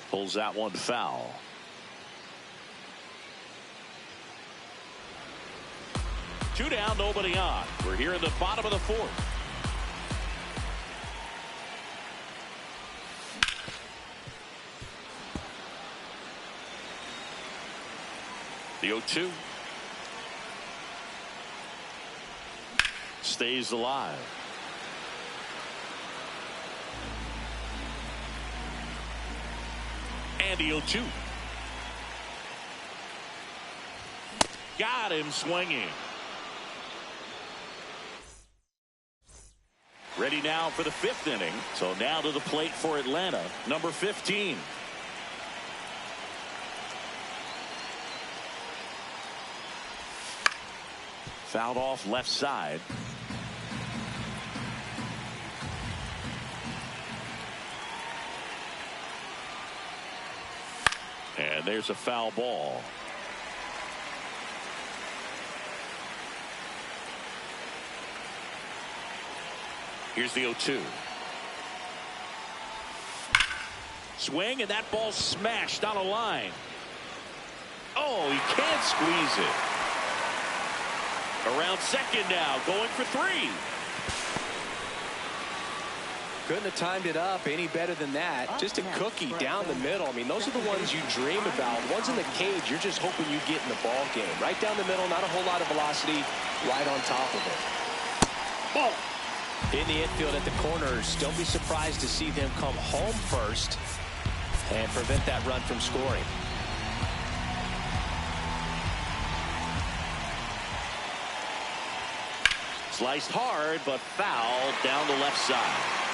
Pulls that one foul. Two down, nobody on. We're here in the bottom of the fourth. The 0-2. Stays alive. And the 0-2. Got him swinging. Ready now for the fifth inning. So now to the plate for Atlanta, number 15. Fouled off left side. And there's a foul ball. Here's the 0-2. Swing, and that ball smashed on a line. Oh, he can't squeeze it. Around second now, going for three. Couldn't have timed it up any better than that. Just a cookie down the middle. I mean, those are the ones you dream about. Ones in the cage, you're just hoping you get in the ball game. Right down the middle, not a whole lot of velocity, right on top of it. Ball. In the infield at the corners, don't be surprised to see them come home first and prevent that run from scoring. Sliced hard, but foul down the left side.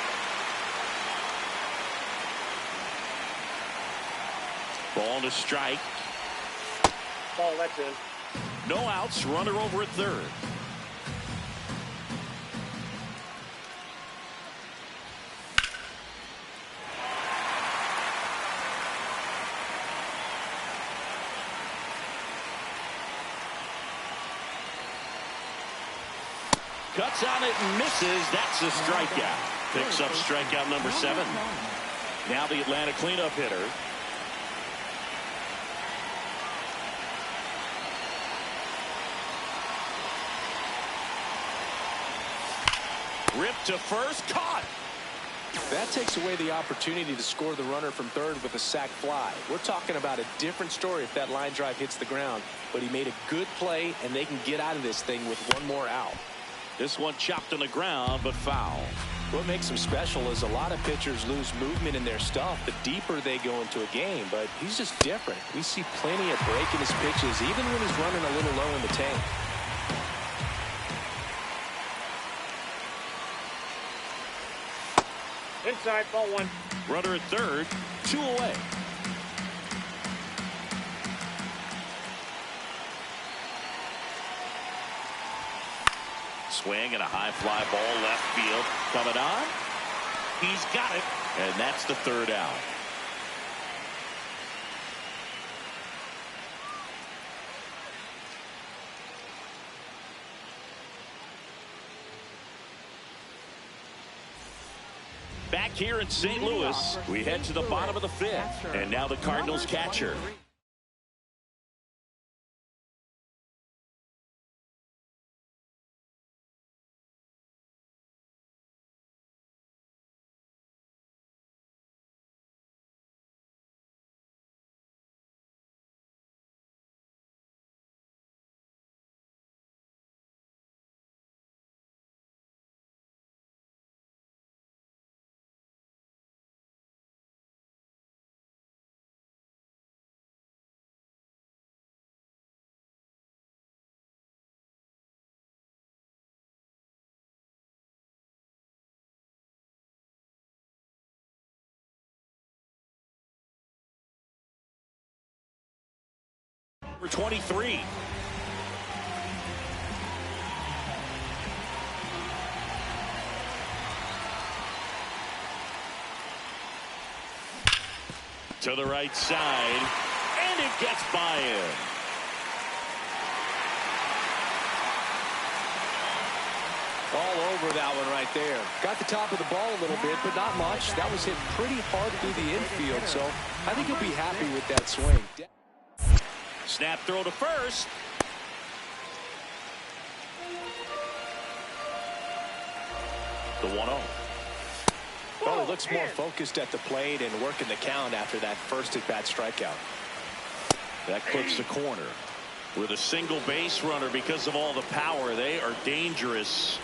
Ball to strike. Ball, that's in. No outs, runner over at third. Cuts on it and misses. That's a strikeout. Picks up strikeout number 7. Now the Atlanta cleanup hitter. Ripped to first, caught. That takes away the opportunity to score the runner from third with a sac fly. We're talking about a different story if that line drive hits the ground. But he made a good play, and they can get out of this thing with one more out. This one chopped on the ground, but foul. What makes him special is a lot of pitchers lose movement in their stuff the deeper they go into a game, but he's just different. We see plenty of break in his pitches, even when he's running a little low in the tank. Inside, ball 1. Runner at third, 2 away. Swing and a high fly ball left field. Coming on. He's got it. And that's the third out. Back here in St. Louis, we head to the bottom of the 5th. And now the Cardinals catcher. Number 23. To the right side, and it gets by him. All over that one right there. Got the top of the ball a little bit, but not much. That was hit pretty hard through the infield, so I think he'll be happy with that swing. Snap throw to first. The 1-0. Well, he looks more focused at the plate and working the count after that first at-bat strikeout. That clips the corner. With a single base runner, because of all the power, they are dangerous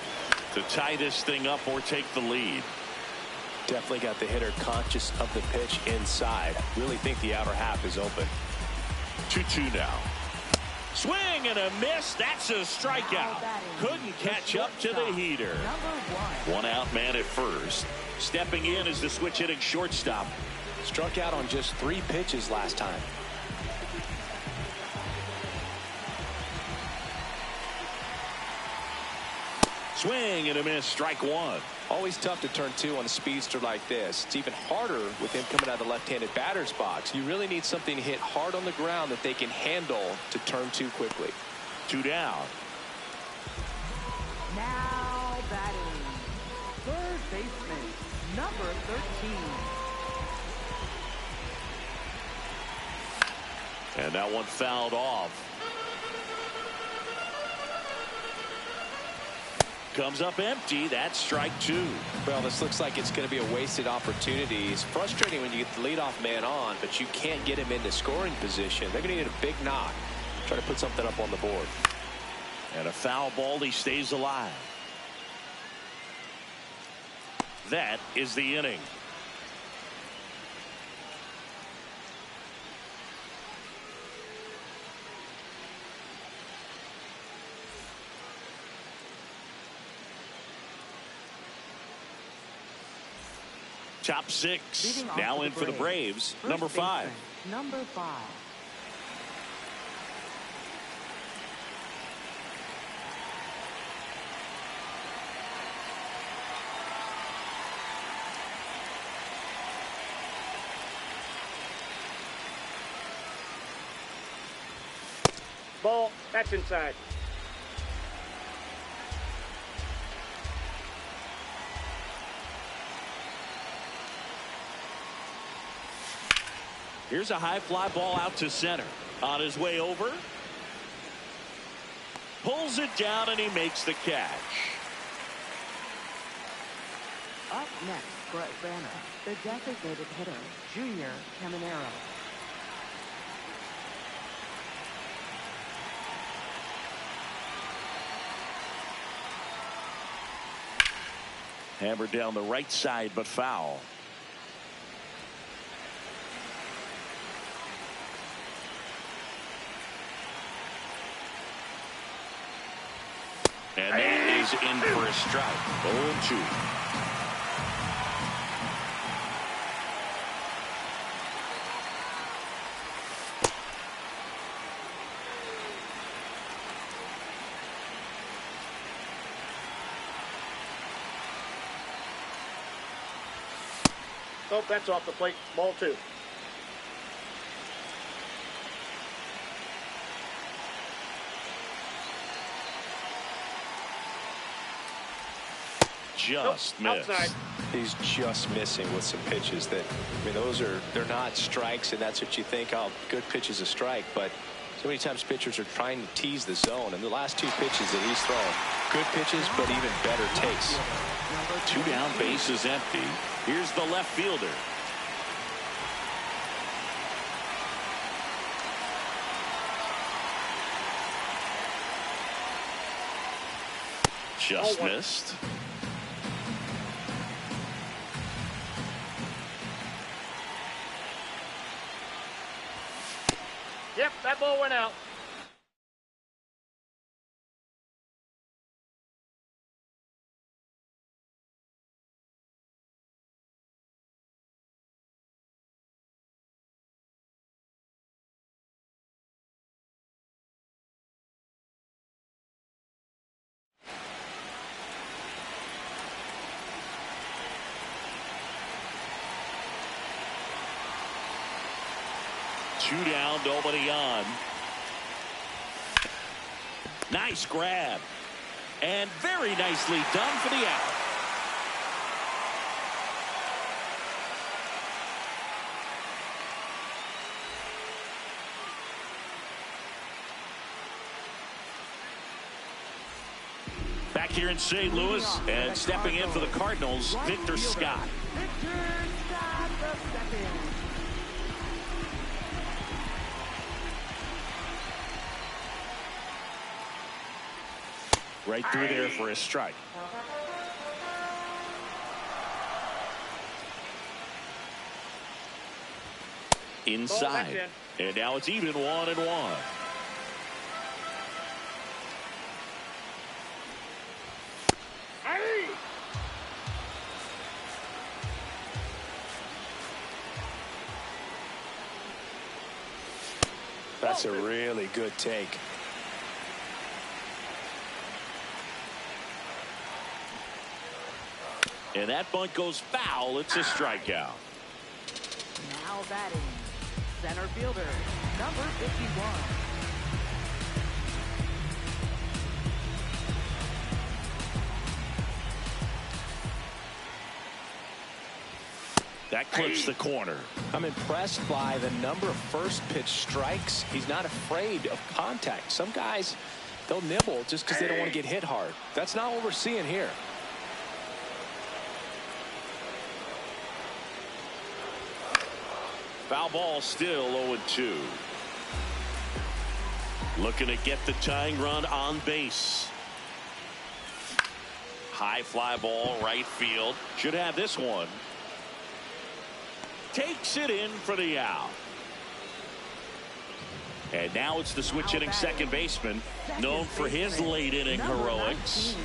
to tie this thing up or take the lead. Definitely got the hitter conscious of the pitch inside. Really think the outer half is open. 2-2 now. Swing and a miss. That's a strikeout. Couldn't catch up to the heater. One out man at first. Stepping in is the switch hitting shortstop. Struck out on just 3 pitches last time. Swing and a miss. Strike 1. Always tough to turn 2 on a speedster like this. It's even harder with him coming out of the left-handed batter's box. You really need something to hit hard on the ground that they can handle to turn 2 quickly. 2 down. Now batting, third baseman, number 13. And that one fouled off. Comes up empty. That's strike 2. Well, this looks like it's going to be a wasted opportunity. It's frustrating when you get the leadoff man on, but you can't get him into scoring position. They're going to need a big knock. Try to put something up on the board. And a foul ball. He stays alive. That is the inning. Top 6 now in for the Braves. Number 5. Number 5. Ball. That's inside. Here's a high fly ball out to center. On his way over. Pulls it down and he makes the catch. Up next for Atlanta, the designated hitter, Junior Caminero. Hammered down the right side, but foul. And that is in for a strike. 0-2. Oh, that's off the plate. Ball 2. Just missed. Outside. He's just missing with some pitches that, I mean, they're not strikes, and that's what you think, oh, good pitch is a strike, but so many times pitchers are trying to tease the zone, and the last 2 pitches that he's thrown, good pitches, but even better takes. 2 down, base is empty. Here's the left fielder. Just missed. Yep, that ball went out. Two down, nobody on. Nice grab. And very nicely done for the out. Back here in St. Louis, and stepping in for the Cardinals, Victor Scott. Victor Scott the second. Right through there for a strike. Inside. And now it's even 1-1. That's a really good take. And that bunt goes foul. It's a strikeout. Now batting, center fielder, number 51. That clips the corner. I'm impressed by the number of first pitch strikes. He's not afraid of contact. Some guys, they'll nibble just because they don't want to get hit hard. That's not what we're seeing here. Foul ball, still 0-2. Looking to get the tying run on base. High fly ball, right field. Should have this one. Takes it in for the out. And now it's the switch hitting second baseman, known for his late inning heroics.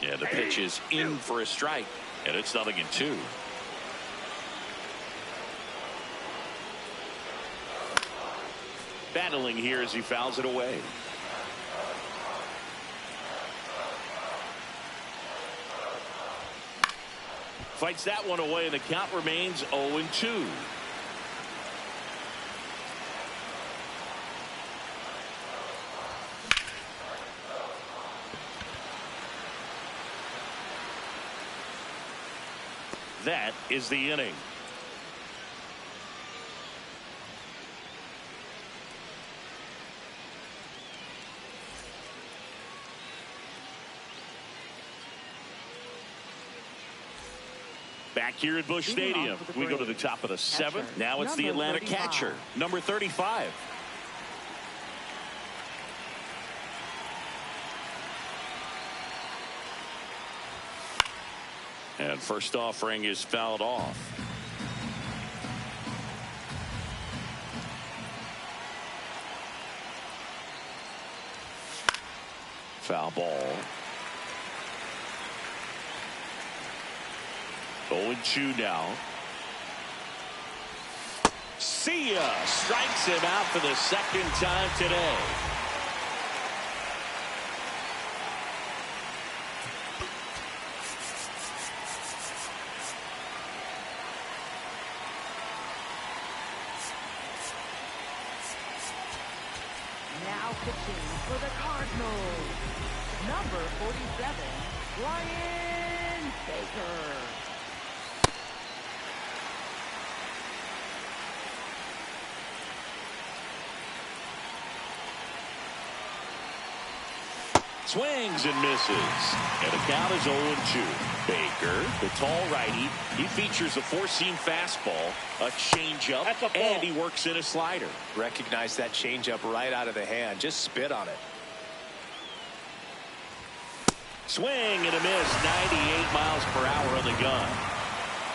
Yeah, the pitch is in for a strike, and it's 0-2. Battling here as he fouls it away. Fights that one away, and the count remains 0-2. That is the inning. Back here at Busch Stadium, we go to the top of the seventh. Now it's the Atlanta catcher, number 35. And first offering is fouled off. Foul ball. 0-2 now. See ya. Strikes him out for the second time today. Now pitching for the Cardinals, number 47, Brian Baker. Swings and misses. And the count is 0-2. Baker, the tall righty, he features a four-seam fastball, a changeup, and he works in a slider. Recognize that changeup right out of the hand. Just spit on it. Swing and a miss. 98 miles per hour on the gun.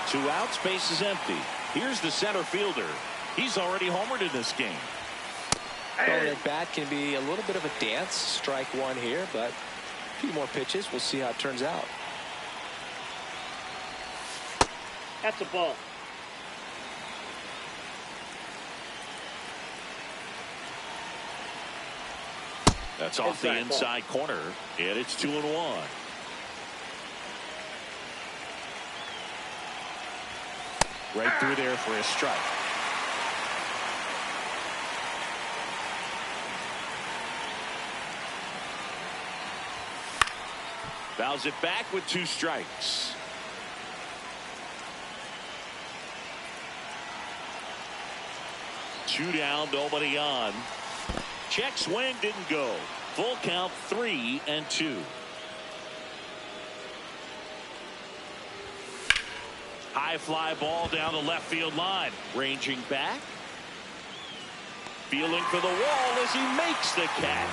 2 outs, base is empty. Here's the center fielder. He's already homered in this game. Well, that bat can be a little bit of a dance. Strike one here, but a few more pitches. We'll see how it turns out. That's a ball. That's off the inside corner, and it's 2-1. Right through there for a strike. Fouls it back with 2 strikes. Two down, nobody on. Check swing didn't go. Full count, 3-2. High fly ball down the left field line. Ranging back. Feeling for the wall as he makes the catch.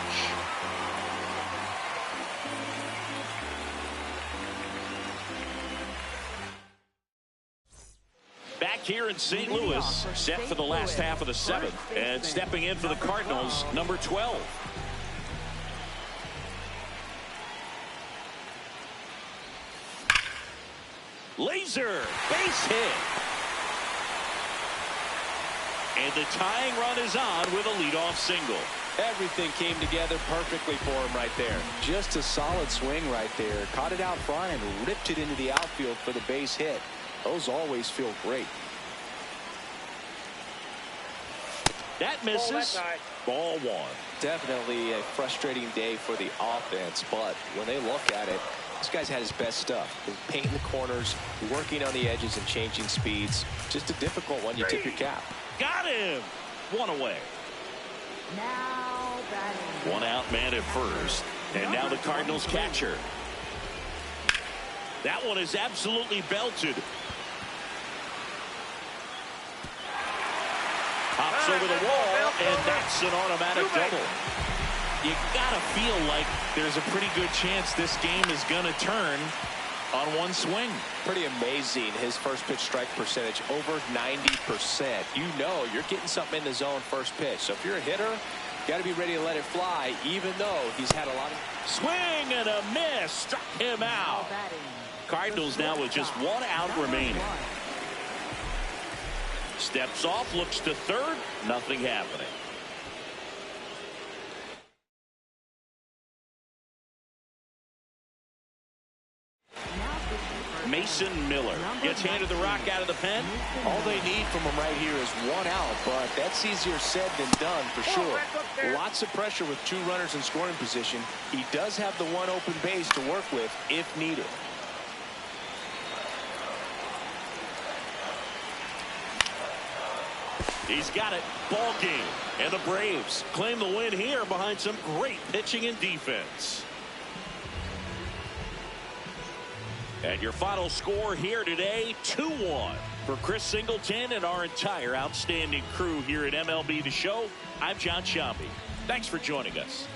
Back here in St. Louis, set for the last half of the 7th, and stepping in for the Cardinals, number 12. Laser base hit. And the tying run is on with a leadoff single. Everything came together perfectly for him right there. Just a solid swing right there. Caught it out front and ripped it into the outfield for the base hit. Those always feel great. That misses. Ball 1. Definitely a frustrating day for the offense, but when they look at it, this guy's had his best stuff. Painting the corners, working on the edges and changing speeds. Just a difficult one. You tip your cap. Got him. 1 away. Now batting. 1 out, man at first. And now the Cardinals catcher. That one is absolutely belted. Pops over the wall, and that's an automatic double. You gotta feel like there's a pretty good chance this game is gonna turn on one swing. Pretty amazing. His first pitch strike percentage over 90%. You know you're getting something in the zone first pitch. So if you're a hitter, you got to be ready to let it fly, even though he's had a lot of swing and a miss. Struck him out. Cardinals now with just 1 out remaining. Steps off, looks to third. Nothing happening. Mason Miller gets handed the rock out of the pen. All they need from him right here is 1 out, but that's easier said than done for sure. Lots of pressure with 2 runners in scoring position. He does have the 1 open base to work with if needed. He's got it. Ball game. And the Braves claim the win here behind some great pitching and defense. And your final score here today, 2-1. For Chris Singleton and our entire outstanding crew here at MLB The Show, I'm John Sciambi. Thanks for joining us.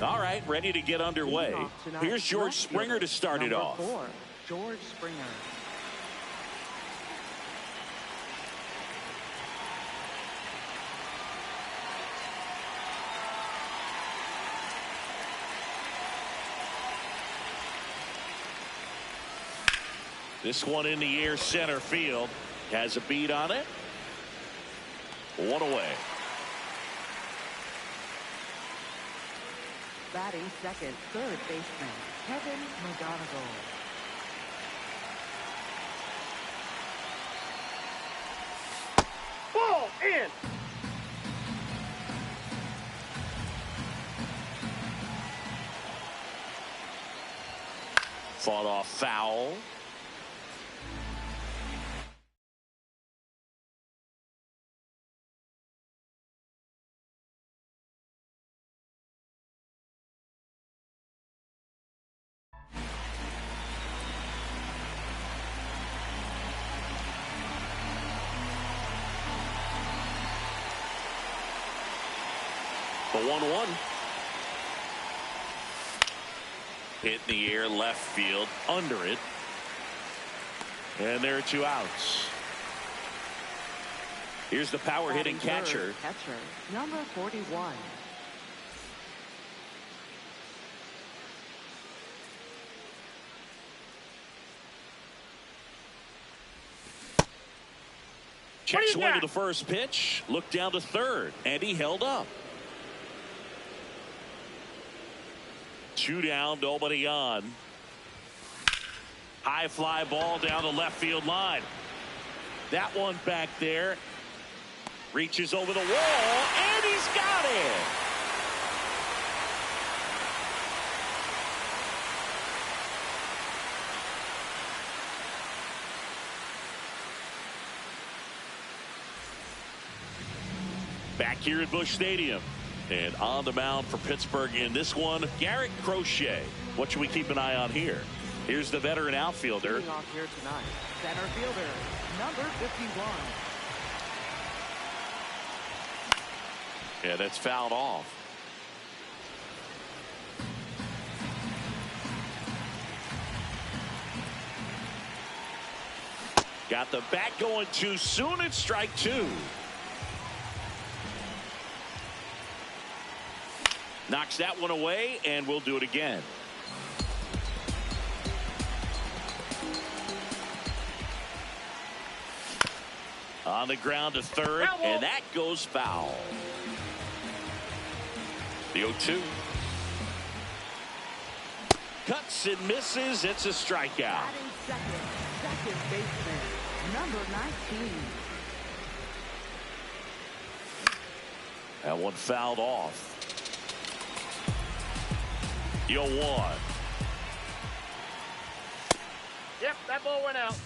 All right, ready to get underway. Here's George Springer to start it off. Number 4, George Springer. This one in the air, center field. Has a beat on it. One away. Batting second, third baseman, Kevin McGonigal. Ball in. Fought off foul. The 1-1. Hit in the air, left field, under it. And there are 2 outs. Here's the power hitting catcher. Number 41. Check swing to the first pitch. Looked down to third, and he held up. 2 down, nobody on. High fly ball down the left field line. That one back there. Reaches over the wall, and he's got it. Back here at Busch Stadium. And on the mound for Pittsburgh in this one, Garrett Crochet. What should we keep an eye on here? Here's the veteran outfielder. Leading off here tonight, center fielder, number 51. Yeah, that's fouled off. Got the bat going too soon. It's strike 2. Knocks that one away, and we'll do it again. On the ground to third, and that goes foul. The 0-2. Cuts and misses. It's a strikeout. Batting second baseman, number 19. That one fouled off. The 0-1. Yep, that ball went out.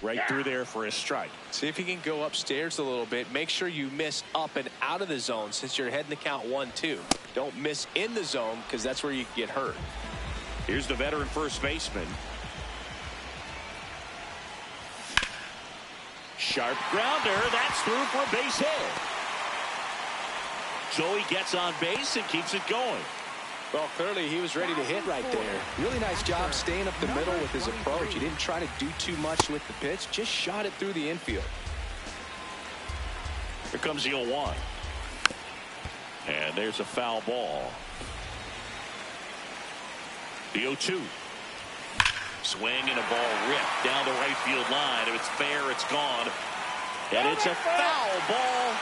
Right through there for a strike. See if you can go upstairs a little bit. Make sure you miss up and out of the zone since you're heading to count 1-2. Don't miss in the zone because that's where you get hurt. Here's the veteran first baseman. Sharp grounder. That's through for a base hit. So he gets on base and keeps it going. Well, clearly he was ready to hit right there. Really nice job staying up the middle with his approach. He didn't try to do too much with the pitch. Just shot it through the infield. Here comes the 0-1. And there's a foul ball. The 0-2. Swing and a ball ripped down the right field line. If it's fair, it's gone. And it's a foul ball,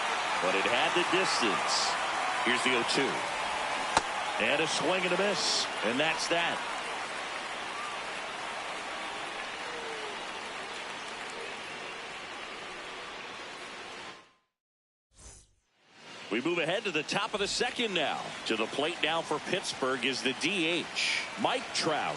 but it had the distance. Here's the 0-2. And a swing and a miss. And that's that. We move ahead to the top of the second now. To the plate now for Pittsburgh is the DH, Mike Trout.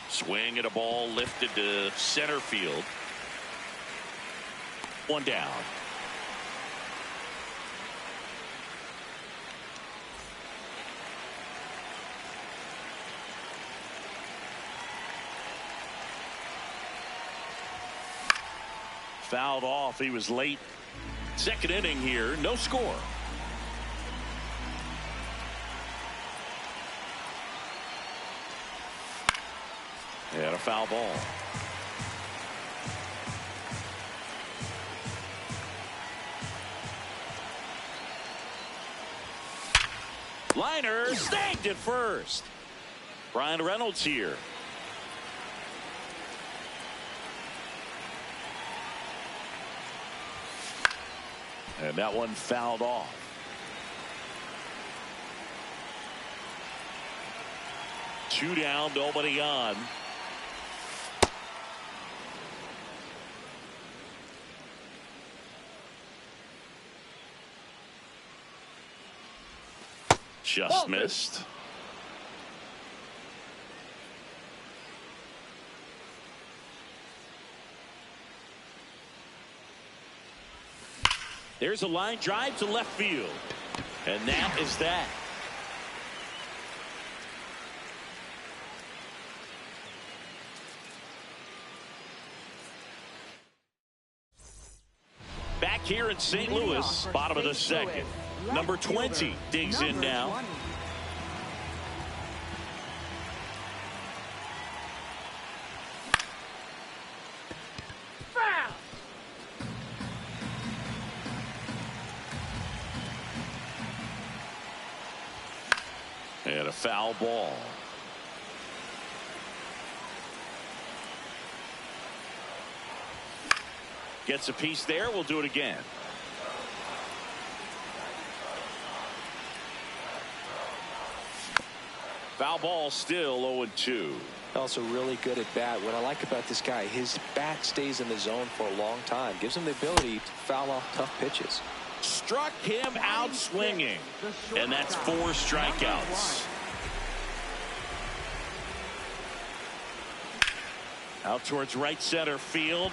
Swing at a ball lifted to center field. One down. Fouled off. He was late. Second inning here. No score. And a foul ball. Liner snagged at first. Brian Reynolds here. And that one fouled off. Two down, nobody on. Just missed. There's a line drive to left field. And that is that. Back here in St. Louis, bottom of the second. Number 20 digs in now. And a foul ball. Gets a piece there. We'll do it again. Foul ball, still 0-2. Also really good at bat. What I like about this guy, his bat stays in the zone for a long time. Gives him the ability to foul off tough pitches. Struck him out swinging. And that's 4 strikeouts. Out towards right center field.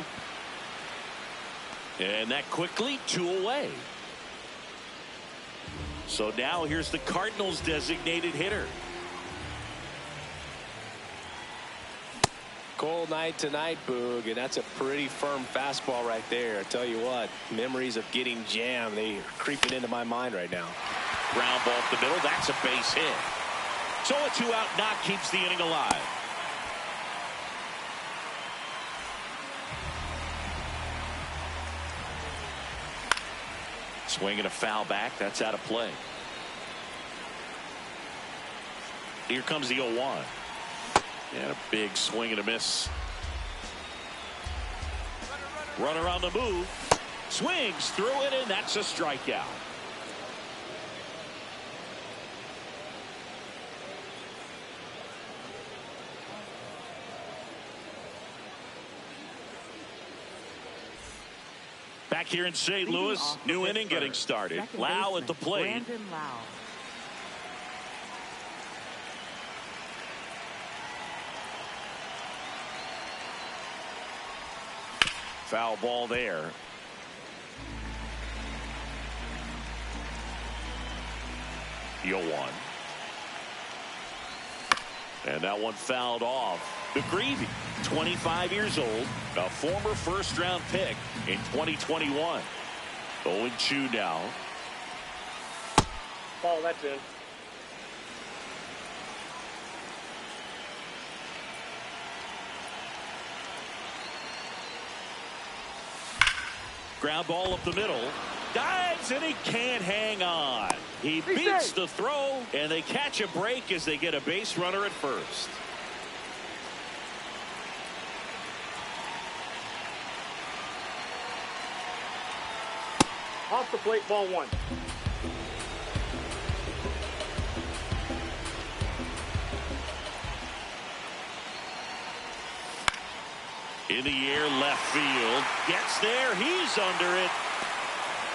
And that quickly 2 away. So now here's the Cardinals' designated hitter. Cold night tonight, Boog, and that's a pretty firm fastball right there. I tell you what, memories of getting jammed, they are creeping into my mind right now. Ground ball up the middle, that's a base hit. So a 2-out knock keeps the inning alive. Swing and a foul back, that's out of play. Here comes the 0-1. And a big swing and a miss. Runner on the move. Swings through it, and that's a strikeout. Back here in St. Louis, new inning getting started. Lau at the plate. Foul ball there. The 0-1. And that one fouled off. McGreevy, 25 years old, a former first-round pick in 2021. 0-2 now. Ball, that's in. Ground ball up the middle. Dives, and he can't hang on. He beats the throw, and they catch a break as they get a base runner at first. Off the plate, ball one. In the air, left field. Gets there. He's under it.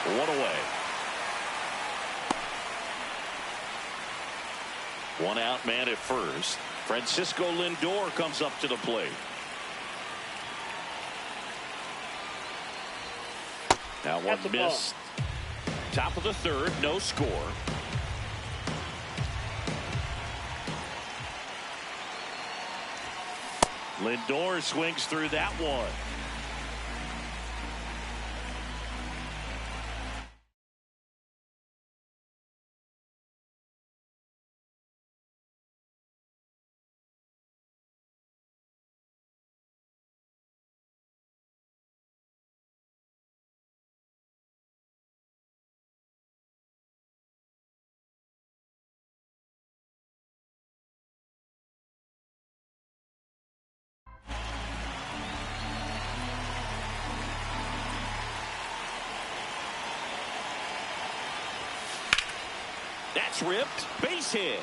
One away. One out man at first. Francisco Lindor comes up to the plate. Now one missed. Top of the third, no score. Lindor swings through that one. That's ripped. Base hit.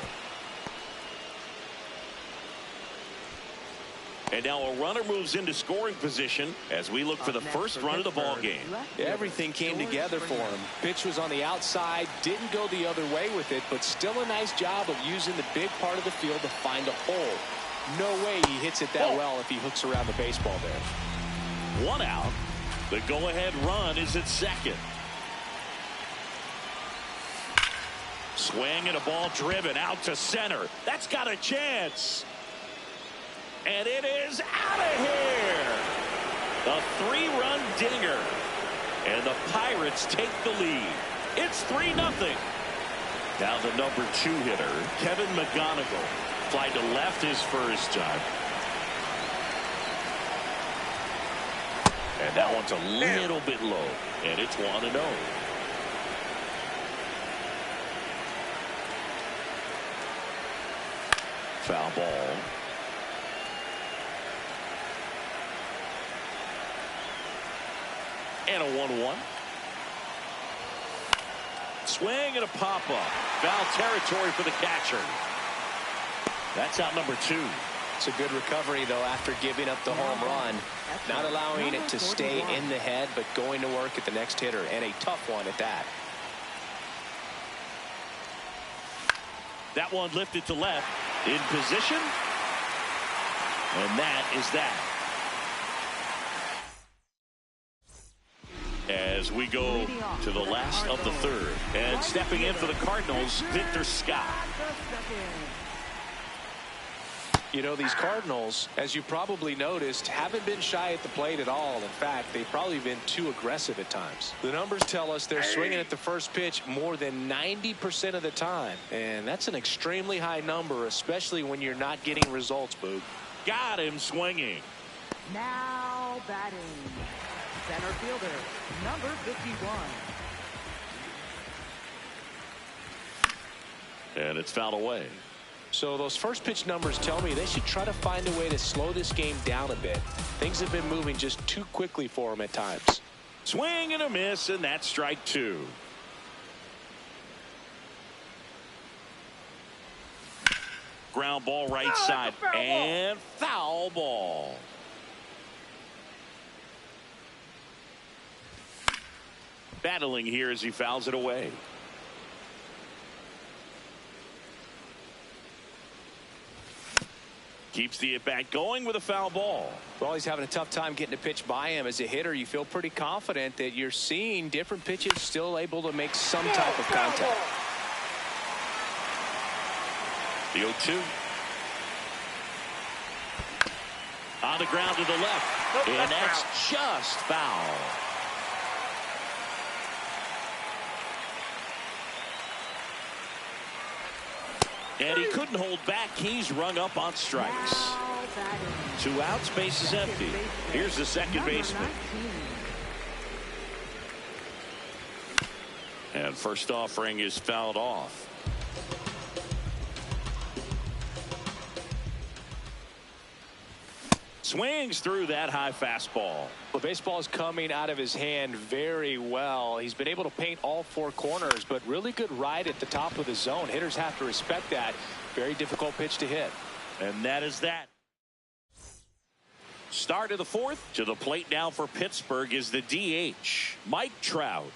And now a runner moves into scoring position as we look for the first run of the ball game. Everything came together for him. Pitch was on the outside, didn't go the other way with it, but still a nice job of using the big part of the field to find a hole. No way he hits it that well if he hooks around the baseball there. One out. The go-ahead run is at second. Swing and a ball driven out to center. That's got a chance. And it is out of here. A three-run dinger. And the Pirates take the lead. It's 3-0. Now the number 2 hitter, Kevin McGonigal. Fly to left his first time. And that one's a little bit low. And it's 1-0. Foul ball. And a 1-1. Swing and a pop-up. Foul territory for the catcher. That's out number 2. It's a good recovery, though, after giving up the home run. Not allowing it to stay in the head, but going to work at the next hitter, and a tough one at that. That one lifted to left. In position. And that is that. As we go to the last of the third. And stepping in for the Cardinals, Victor Scott. You know, these Cardinals, as you probably noticed, haven't been shy at the plate at all. In fact, they've probably been too aggressive at times. The numbers tell us they're swinging at the first pitch more than 90% of the time. And that's an extremely high number, especially when you're not getting results, Boog. Got him swinging. Now batting. Center fielder, number 51. And it's fouled away. So those first pitch numbers tell me they should try to find a way to slow this game down a bit. Things have been moving just too quickly for them at times. Swing and a miss, and that's strike 2. Ground ball right side, and foul ball. Battling here as he fouls it away. Keeps the at-bat going with a foul ball. Well, he's having a tough time getting a pitch by him. As a hitter, you feel pretty confident that you're seeing different pitches still able to make some type of contact. The 0-2. On the ground to the left. And that's just foul. And he couldn't hold back. He's rung up on strikes. 2 outs, base is empty. Here's the second baseman. And first offering is fouled off. Swings through that high fastball. The baseball is coming out of his hand very well. He's been able to paint all four corners, but really good ride at the top of the zone. Hitters have to respect that. Very difficult pitch to hit. And that is that. Start of the fourth. To the plate now for Pittsburgh is the DH, Mike Trout.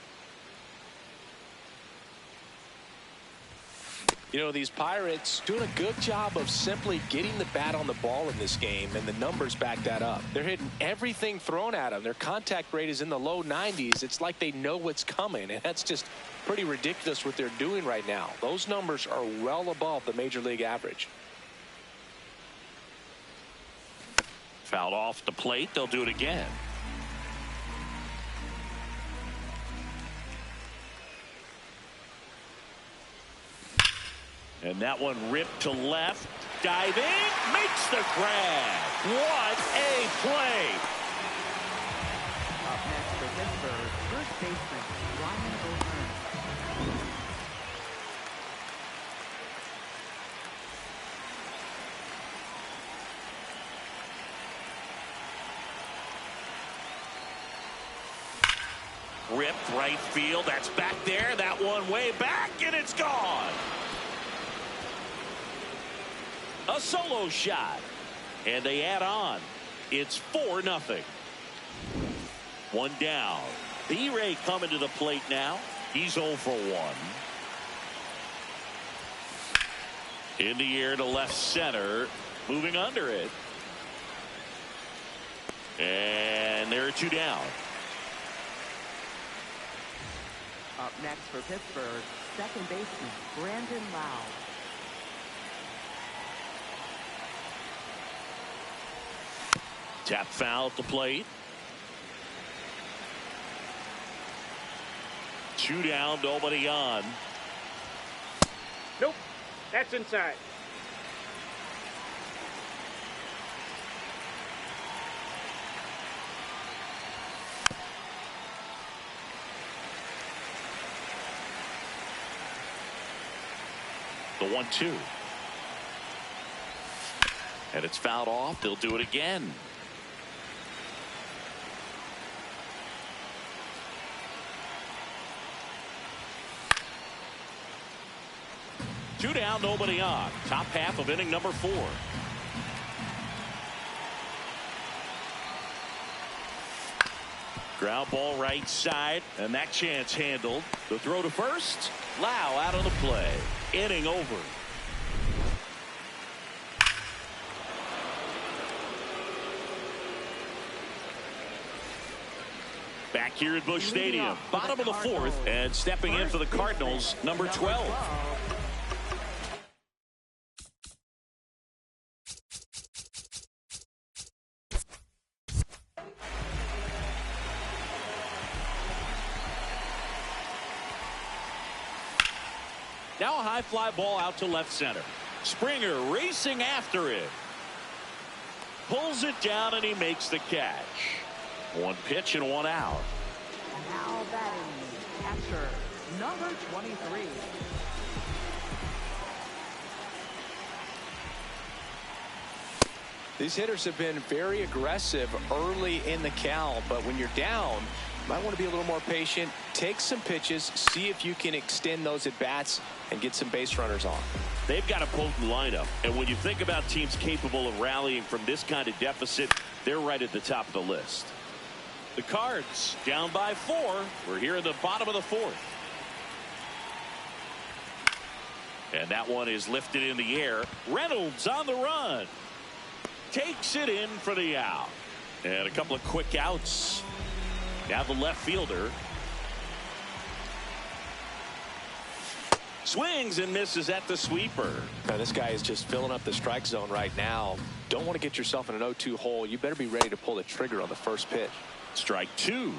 You know, these Pirates doing a good job of simply getting the bat on the ball in this game, and the numbers back that up. They're hitting everything thrown at them. Their contact rate is in the low 90s. It's like they know what's coming, and that's just pretty ridiculous what they're doing right now. Those numbers are well above the major league average. Fouled off the plate. They'll do it again. And that one ripped to left. Diving. Makes the grab. What a play. Up next for Pittsburgh, first baseman Ryan O'Hearn. Ripped right field. That's back there. That one way back, and it's gone. A solo shot. And they add on. It's 4-0. One down. B-Ray coming to the plate now. He's 0 for 1. In the air to left center. Moving under it. And there are 2 down. Up next for Pittsburgh, second baseman Brandon Lau. Tap foul at the plate. 2 down, nobody on. Nope. That's inside. The 1-2. And it's fouled off. They'll do it again. Two down, nobody on. Top half of inning number 4. Ground ball right side, and that chance handled. The throw to first. Lau out on the play. Inning over. Back here at Busch Stadium, bottom of the 4th, and stepping in for the Cardinals, number 12. Now a high fly ball out to left center. Springer racing after it. Pulls it down and he makes the catch. 1 pitch and 1 out. Now batting, catcher, number 23. These hitters have been very aggressive early in the count, but when you're down, you might want to be a little more patient. Take some pitches, see if you can extend those at bats and get some base runners on. They've got a potent lineup, and when you think about teams capable of rallying from this kind of deficit, they're right at the top of the list. The Cards down by 4. We're here in the bottom of the 4th. And that one is lifted in the air. Reynolds on the run. Takes it in for the out. And a couple of quick outs. Now the left fielder. Swings and misses at the sweeper. Now this guy is just filling up the strike zone right now. Don't want to get yourself in an 0-2 hole. You better be ready to pull the trigger on the first pitch. Strike 2.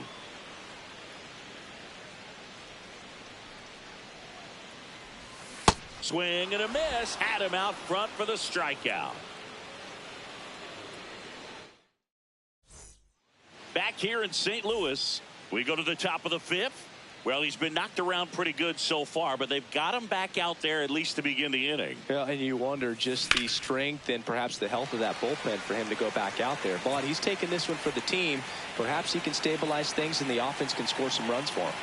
Swing and a miss. Had him out front for the strikeout. Back here in St. Louis, we go to the top of the 5th. Well, he's been knocked around pretty good so far, but they've got him back out there at least to begin the inning. Yeah, and you wonder just the strength and perhaps the health of that bullpen for him to go back out there. But he's taking this one for the team. Perhaps he can stabilize things and the offense can score some runs for him.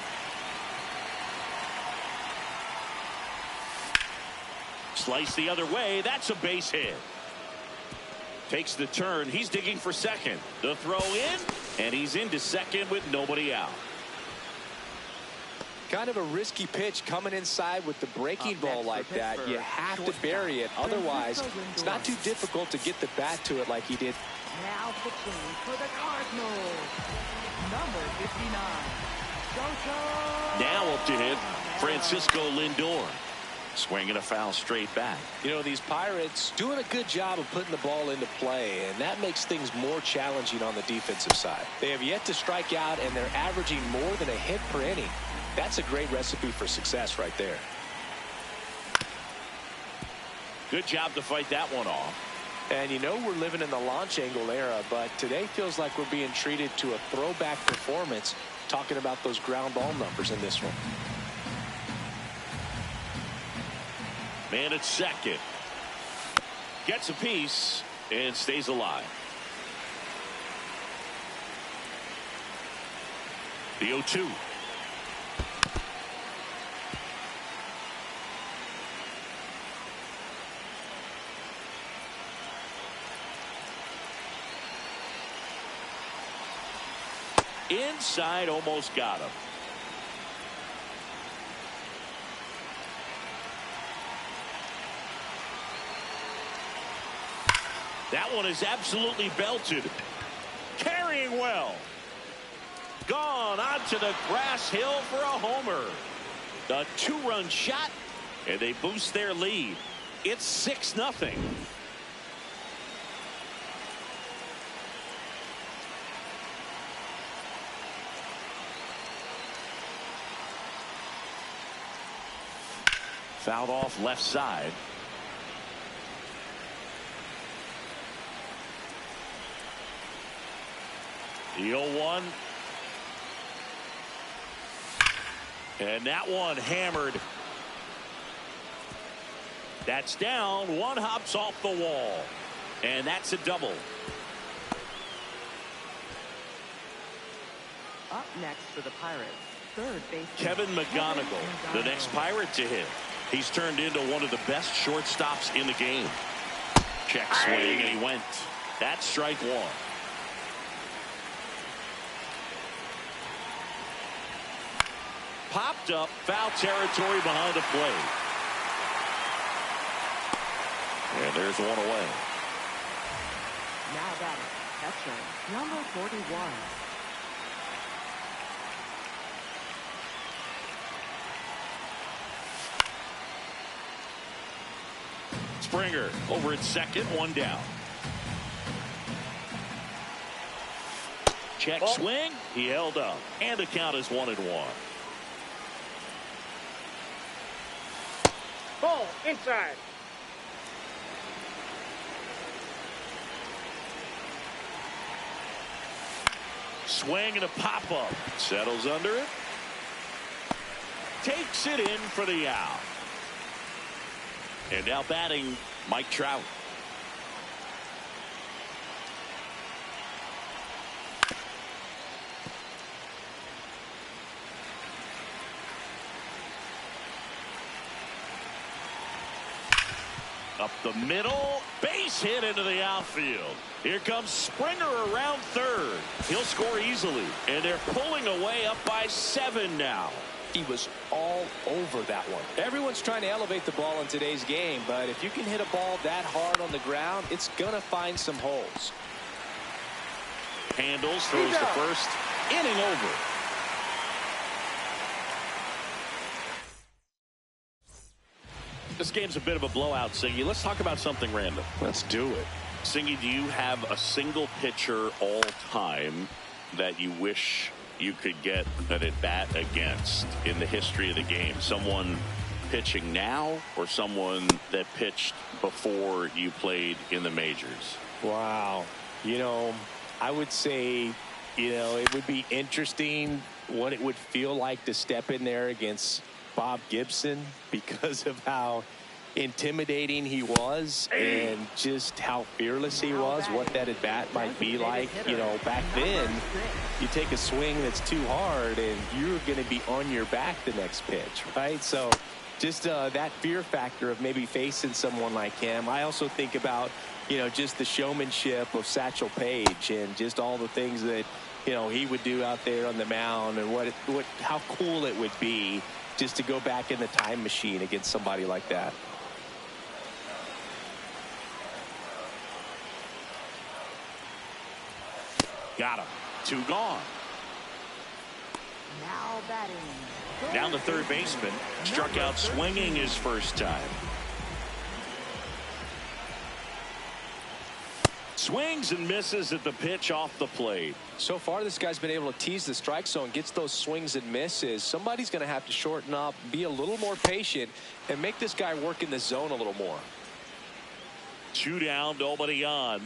Slice the other way. That's a base hit. Takes the turn. He's digging for second. The throw in, and he's into second with nobody out. Kind of a risky pitch coming inside with the breaking ball like that. You have to bury it. Otherwise, it's not too difficult to get the bat to it like he did. Now pitching for the Cardinals, number 59, Soto. Now up to hit, Francisco Lindor. Swinging a foul straight back. You know, these Pirates doing a good job of putting the ball into play, and that makes things more challenging on the defensive side. They have yet to strike out, and they're averaging more than a hit per inning. That's a great recipe for success right there. Good job to fight that one off. And you know we're living in the launch angle era, but today feels like we're being treated to a throwback performance, talking about those ground ball numbers in this one. Man at second. Gets a piece and stays alive. The 0-2. Inside, almost got him. That one is absolutely belted. Carrying well. Gone onto the grass hill for a homer. A two-run shot, and they boost their lead. It's 6-0. Fouled off left side. The 0-1. And that one hammered. That's down. One hops off the wall. And that's a double. Up next for the Pirates, third baseman Kevin McGonigal, the next Pirate to hit. He's turned into one of the best shortstops in the game. Check swing, and he went. That's strike one. Popped up, foul territory behind the plate. And there's one away. Now batting, catcher, number 41. Springer over at second, one down. Check swing, he held up, and the count is 1-1. Ball inside. Swing and a pop-up. Settles under it. Takes it in for the out. And now batting, Mike Trout. Up the middle, base hit into the outfield. Here comes Springer around third. He'll score easily, and they're pulling away up by 7 now. He was all over that one. Everyone's trying to elevate the ball in today's game, but if you can hit a ball that hard on the ground, it's going to find some holes. Handles, throws the first, inning over. This game's a bit of a blowout, Singy. Let's talk about something random. Let's do it. Singy, do you have a single pitcher all time that you wish you could get an at-bat against in the history of the game? Someone pitching now or someone that pitched before you played in the majors? Wow. You know, I would say, you know, it would be interesting what it would feel like to step in there against Bob Gibson because of how intimidating he was and just how fearless he was, what that at bat might be like. You know, back then you take a swing that's too hard and you're going to be on your back the next pitch, right? So just that fear factor of maybe facing someone like him. I also think about, you know, just the showmanship of Satchel Paige and just all the things that, you know, he would do out there on the mound, and how cool it would be just to go back in the time machine against somebody like that. Got him. 2 gone. Now batting. Down the third baseman. Struck out swinging his first time. Swings and misses at the pitch off the plate. So far, this guy's been able to tease the strike zone, gets those swings and misses. Somebody's going to have to shorten up, be a little more patient, and make this guy work in the zone a little more. 2 down, nobody on.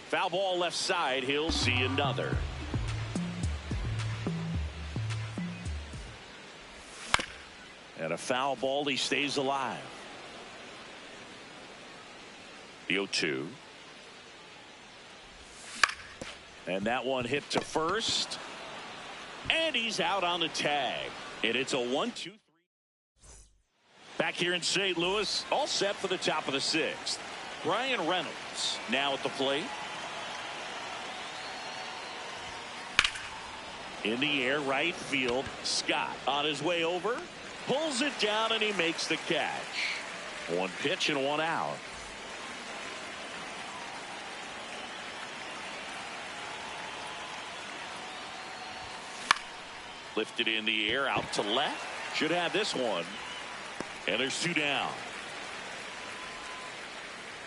Foul ball left side. He'll see another. And a foul ball. He stays alive. The 0-2. And that one hit to first. And he's out on the tag. And it's a 1-2-3. Back here in St. Louis, all set for the top of the 6th. Brian Reynolds now at the plate. In the air, right field. Scott on his way over. Pulls it down and he makes the catch. 1 pitch and 1 out. Lifted in the air out to left. Should have this one. And there's 2 down.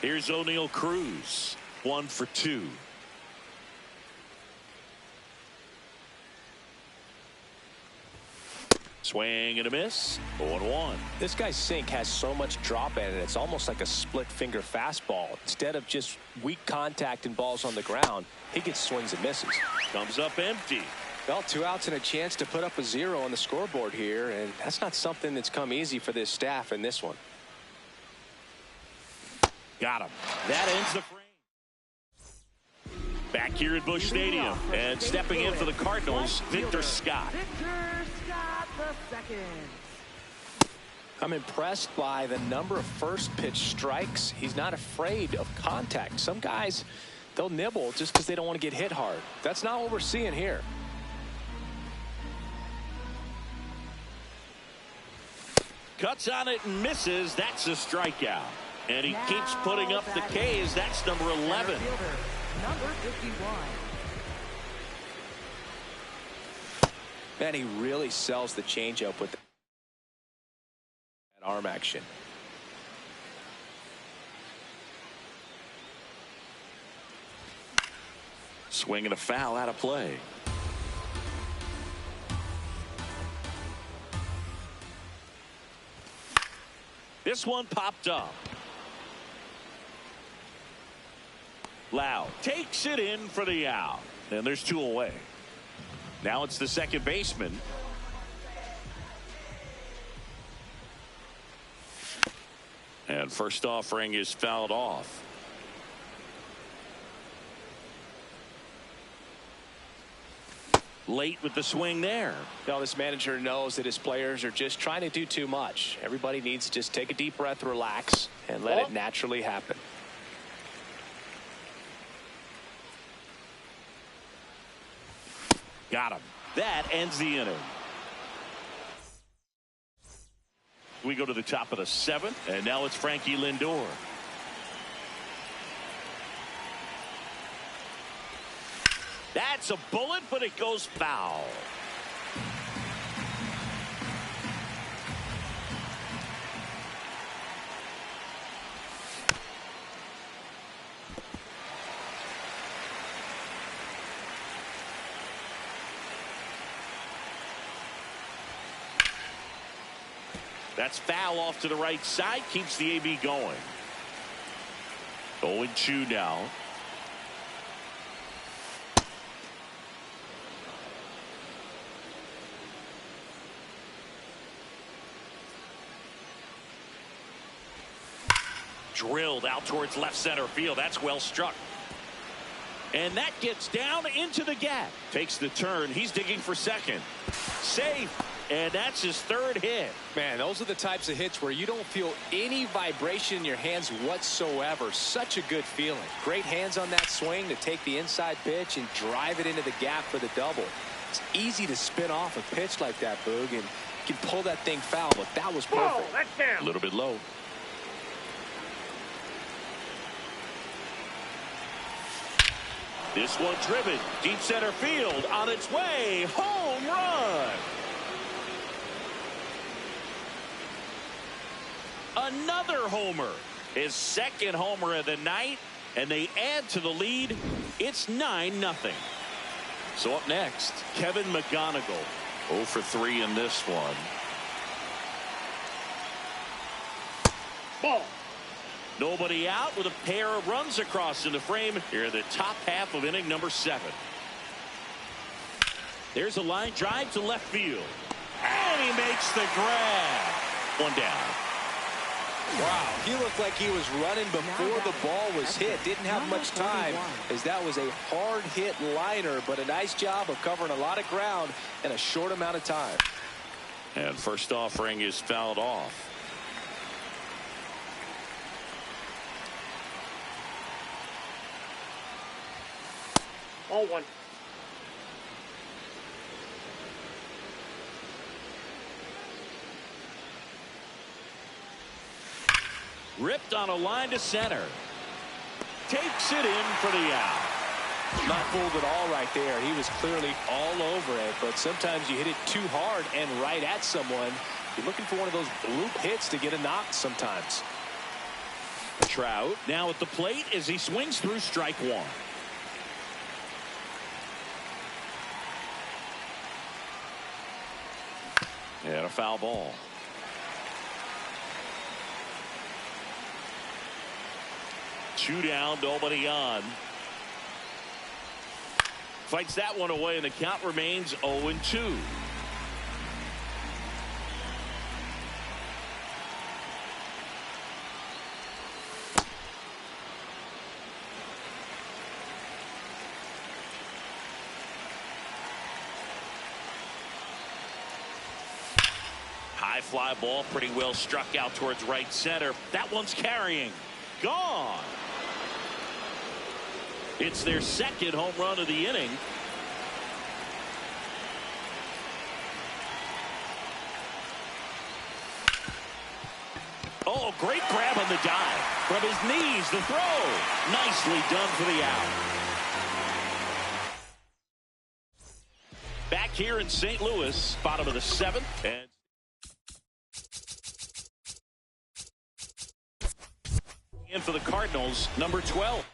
Here's O'Neal Cruz. 1 for 2. Swing and a miss. 0-1. This guy's sink has so much drop in it. It's almost like a split finger fastball. Instead of just weak contact and balls on the ground, he gets swings and misses. Comes up empty. Well, 2 outs and a chance to put up a 0 on the scoreboard here, and that's not something that's come easy for this staff in this one. Got him. That ends the frame. Back here at Busch Stadium, and stepping in for the Cardinals, Victor Scott. Victor Scott II. I'm impressed by the number of first pitch strikes. He's not afraid of contact. Some guys, they'll nibble just because they don't want to get hit hard. That's not what we're seeing here. Cuts on it and misses. That's a strikeout. And he keeps putting up the K's. That's number 11. Number 51. Man, he really sells the changeup with that arm action. Swing and a foul out of play. This one popped up. Lau takes it in for the out. And there's 2 away. Now it's the second baseman. And first offering is fouled off. Late with the swing there. Now this manager knows that his players are just trying to do too much. Everybody needs to just take a deep breath, relax, and let it naturally happen. Got him. That ends the inning. We go to the top of the 7th, and now it's Frankie Lindor. That's a bullet, but it goes foul. That's foul off to the right side. Keeps the AB going. 0-2 now. drilled out towards left center field. That's well struck. And that gets down into the gap. Takes the turn. He's digging for second. Safe. And that's his third hit. Man, those are the types of hits where you don't feel any vibration in your hands whatsoever. Such a good feeling. Great hands on that swing to take the inside pitch and drive it into the gap for the double. It's easy to spin off a pitch like that, Boog, and you can pull that thing foul, but that was perfect. Whoa, that's down. A little bit low. This one driven deep center field on its way. Home run. Another homer. His second homer of the night, and they add to the lead. It's 9-0. So up next, Kevin McGonigal. 0 for 3 in this one. Ball. Nobody out with a pair of runs across in the frame here in the top half of inning number 7. There's a line drive to left field. And he makes the grab. One down. Wow, he looked like he was running before the ball was hit. Didn't have much time, as that was a hard hit liner, but a nice job of covering a lot of ground in a short amount of time. And first offering is fouled off. Oh, one. Ripped on a line to center. Takes it in for the out. Not fooled at all right there. He was clearly all over it, but sometimes you hit it too hard and right at someone. You're looking for one of those bloop hits to get a knock sometimes. Trout now at the plate as he swings through strike one. And a foul ball. Two down, nobody on. Fights that one away, and the count remains 0-2. High fly ball, pretty well struck out towards right center. That one's carrying. Gone. It's their second home run of the inning. Oh, great grab on the dive. From his knees, the throw. Nicely done for the out. Back here in St. Louis, bottom of the 7th. And in for the Cardinals, number 12.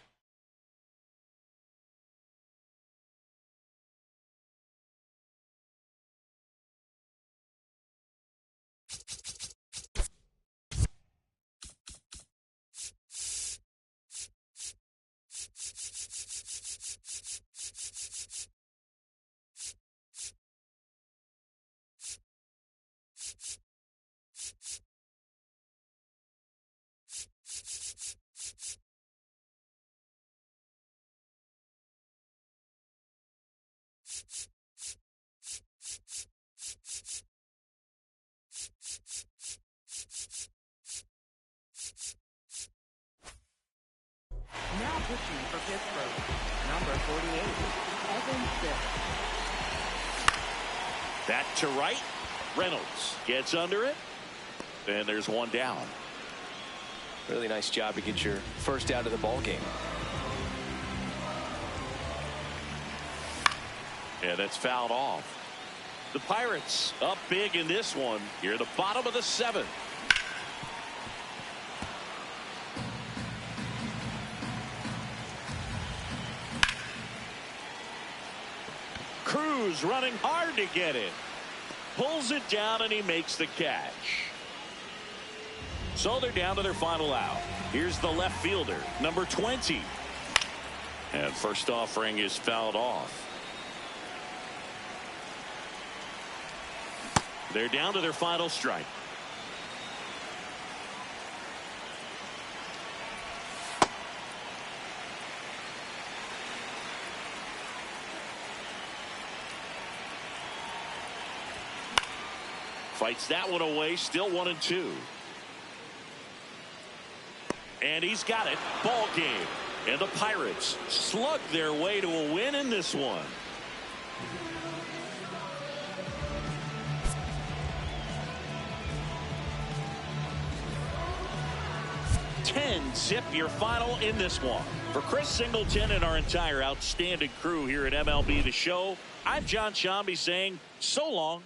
Now pitching for Pittsburgh, number 48, Evan Sipp. That to right. Reynolds gets under it. And there's one down. Really nice job to get your first out of the ball game. And that's fouled off. The Pirates up big in this one. Here at the bottom of the 7th. Cruz running hard to get it. Pulls it down and he makes the catch. So they're down to their final out. Here's the left fielder, number 20. And first offering is fouled off. They're down to their final strike. Fights that one away. Still 1-2. And he's got it. Ball game. And the Pirates slug their way to a win in this one. 10-zip your final in this one. For Chris Singleton and our entire outstanding crew here at MLB The Show, I'm John Shambi saying so long.